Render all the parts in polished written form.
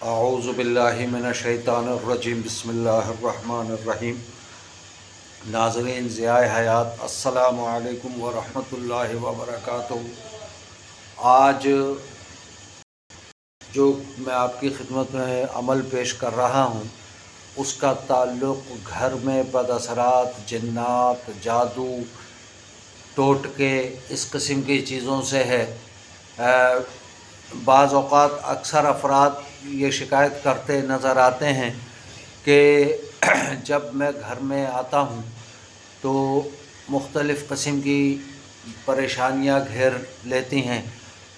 اعوذ باللہ من الشیطان الرجیم بسم اللہ الرحمن الرحیم۔ ناظرین ضیاء حیات، السلام علیکم ورحمۃ اللہ وبرکاتہ۔ آج جو میں آپ کی خدمت میں عمل پیش کر رہا ہوں اس کا تعلق گھر میں بد اثرات، جنات، جادو، ٹوٹکے، اس قسم کی چیزوں سے ہے۔ بعض اوقات اکثر افراد یہ شکایت کرتے نظر آتے ہیں کہ جب میں گھر میں آتا ہوں تو مختلف قسم کی پریشانیاں گھیر لیتی ہیں،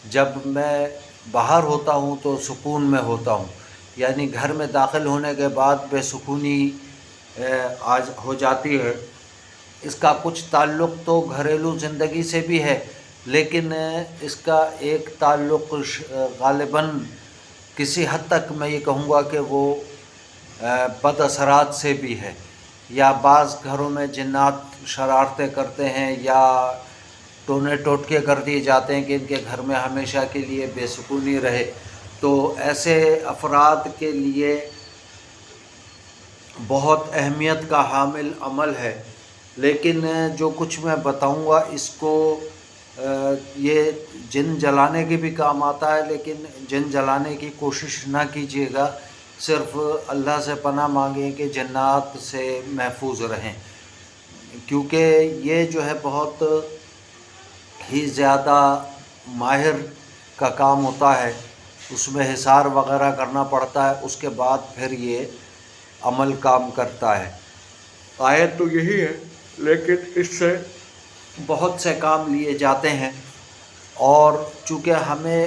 جب میں باہر ہوتا ہوں تو سکون میں ہوتا ہوں، یعنی گھر میں داخل ہونے کے بعد بے سکونی آج ہو جاتی ہے۔ اس کا کچھ تعلق تو گھریلو زندگی سے بھی ہے، لیکن اس کا ایک تعلق غالباً کسی حد تک میں یہ کہوں گا کہ وہ بد اثرات سے بھی ہے، یا بعض گھروں میں جنات شرارتیں کرتے ہیں یا ٹونے ٹوٹکے کر دیے جاتے ہیں کہ ان کے گھر میں ہمیشہ کے لیے بے سکونی رہے۔ تو ایسے افراد کے لیے بہت اہمیت کا حامل عمل ہے، لیکن جو کچھ میں بتاؤں گا اس کو یہ جن جلانے کے بھی کام آتا ہے، لیکن جن جلانے کی کوشش نہ کیجیے گا، صرف اللہ سے پناہ مانگیں کہ جنات سے محفوظ رہیں، کیونکہ یہ جو ہے بہت ہی زیادہ ماہر کا کام ہوتا ہے، اس میں حصار وغیرہ کرنا پڑتا ہے، اس کے بعد پھر یہ عمل کام کرتا ہے۔ آیت تو یہی ہے، لیکن اس سے بہت سے کام لیے جاتے ہیں، اور چونکہ ہمیں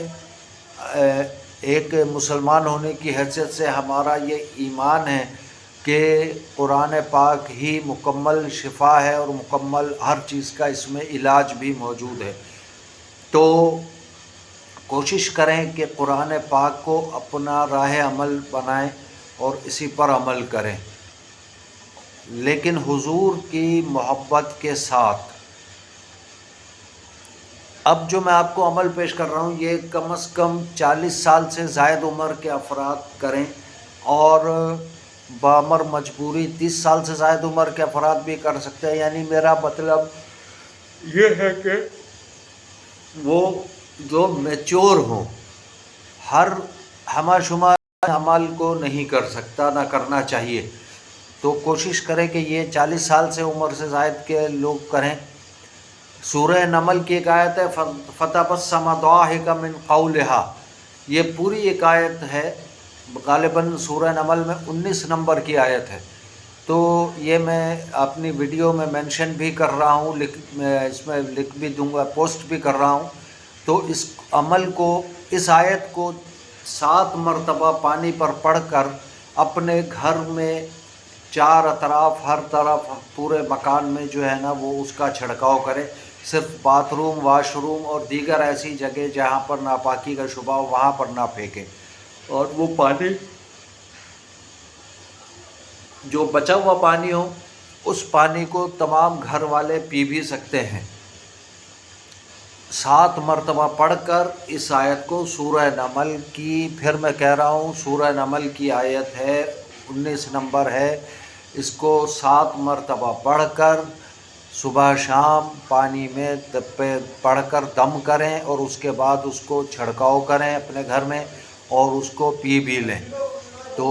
ایک مسلمان ہونے کی حیثیت سے ہمارا یہ ایمان ہے کہ قرآن پاک ہی مکمل شفا ہے اور مکمل ہر چیز کا اس میں علاج بھی موجود ہے، تو کوشش کریں کہ قرآن پاک کو اپنا راہ عمل بنائیں اور اسی پر عمل کریں، لیکن حضور کی محبت کے ساتھ۔ اب جو میں آپ کو عمل پیش کر رہا ہوں یہ کم از کم 40 سال سے زائد عمر کے افراد کریں، اور بامر مجبوری 30 سال سے زائد عمر کے افراد بھی کر سکتے ہیں۔ یعنی میرا مطلب یہ ہے کہ وہ جو میچور ہوں، ہر ہمہ شمہ عمل کو نہیں کر سکتا، نہ کرنا چاہیے، تو کوشش کریں کہ یہ 40 سال سے عمر سے زائد کے لوگ کریں۔ سورہ نمل کی ایک آیت ہے فَتَبَسَّمَ ضَاحِكًا مِّن قَوْلِهَا، یہ پوری ایک آیت ہے، غالباً سورہ نمل میں 19 نمبر کی آیت ہے، تو یہ میں اپنی ویڈیو میں مینشن بھی کر رہا ہوں، اس میں لکھ بھی دوں گا، پوسٹ بھی کر رہا ہوں۔ تو اس عمل کو، اس آیت کو 7 مرتبہ پانی پر پڑھ کر اپنے گھر میں چار اطراف، ہر طرف پورے مکان میں جو ہے نا وہ اس کا چھڑکاؤ کرے، صرف باتھ روم، واش روم اور دیگر ایسی جگہ جہاں پر ناپاکی کا شبہ ہو وہاں پر نہ پھینکیں، اور وہ پانی جو بچا ہوا پانی ہو اس پانی کو تمام گھر والے پی بھی سکتے ہیں۔ 7 مرتبہ پڑھ کر اس آیت کو، سورہ نمل کی، پھر میں کہہ رہا ہوں سورہ نمل کی آیت ہے، 19 نمبر ہے، اس کو 7 مرتبہ پڑھ کر صبح شام پانی میں پڑھ کر دم کریں، اور اس کے بعد اس کو چھڑکاؤ کریں اپنے گھر میں اور اس کو پی بھی لیں، تو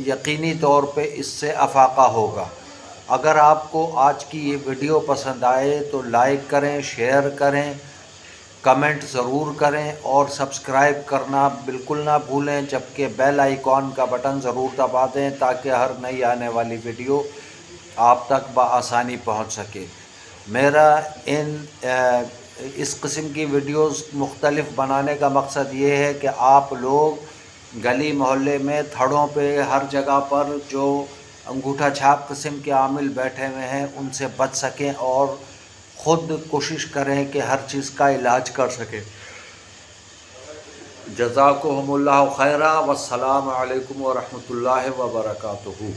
یقینی طور پہ اس سے افاقہ ہوگا۔ اگر آپ کو آج کی یہ ویڈیو پسند آئے تو لائک کریں، شیئر کریں، کمنٹ ضرور کریں، اور سبسکرائب کرنا بالکل نہ بھولیں، جبکہ بیل آئیکن کا بٹن ضرور دبا دیں تاکہ ہر نئی آنے والی ویڈیو آپ تک بآسانی پہنچ سکے۔ میرا اس قسم کی ویڈیوز مختلف بنانے کا مقصد یہ ہے کہ آپ لوگ گلی محلے میں، تھڑوں پہ، ہر جگہ پر جو انگوٹھا چھاپ قسم کے عامل بیٹھے ہوئے ہیں ان سے بچ سکیں، اور خود کوشش کریں کہ ہر چیز کا علاج کر سکیں۔ جزاکم اللہ خیرا، والسلام علیکم ورحمۃ اللہ وبرکاتہ۔